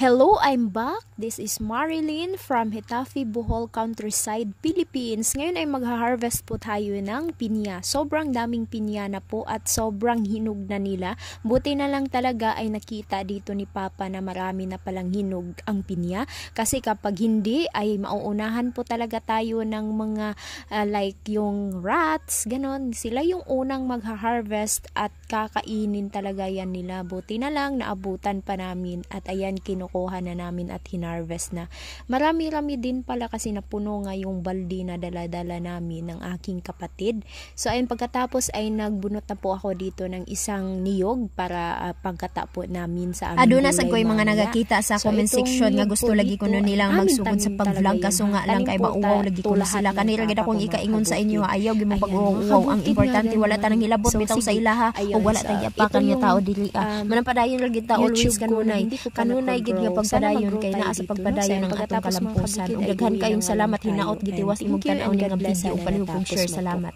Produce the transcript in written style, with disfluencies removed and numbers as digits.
Hello, I'm back. This is Marilyn from Hitafi, Bohol, Countryside, Philippines. Ngayon ay magha-harvest po tayo ng pinya. Sobrang daming pinya na po at sobrang hinog na nila. Buti na lang talaga ay nakita dito ni Papa na marami na palang hinog ang pinya. Kasi kapag hindi ay mauunahan po talaga tayo ng mga like yung rats, ganon. Sila yung unang magha-harvest at kakainin talaga yan nila. Buti na lang naabutan pa namin at ayan kinukuha na namin at hinarvest na. Marami-rami din pala kasi napuno nga yung balde na dala-dala namin ng aking kapatid. So ayun, pagkatapos ay nagbunot na po ako dito ng isang niyog para pagkatapo namin sa aming Aduna sa ko'y mga nagakita sa comment section nga gusto lagi ko nun nilang magsugod sa pag-vlog kaso nga lang kay mauwaw lagi ko na sila. Kanira gid akong ikaingon sa inyo ayaw gyud mo pag-uwaw. Ang importante wala tanang hilabot bitaw sa ilaha o wala tayong apakan nga tao dili. Manapadayon lagi ta always kanunay gid nga pagpadayon kay naa sa pagpadayon ng atong kalampusan. Ug daghan kayong salamat hinaot gitiwas imong tan-aw nga video ug palihog kong share. Salamat.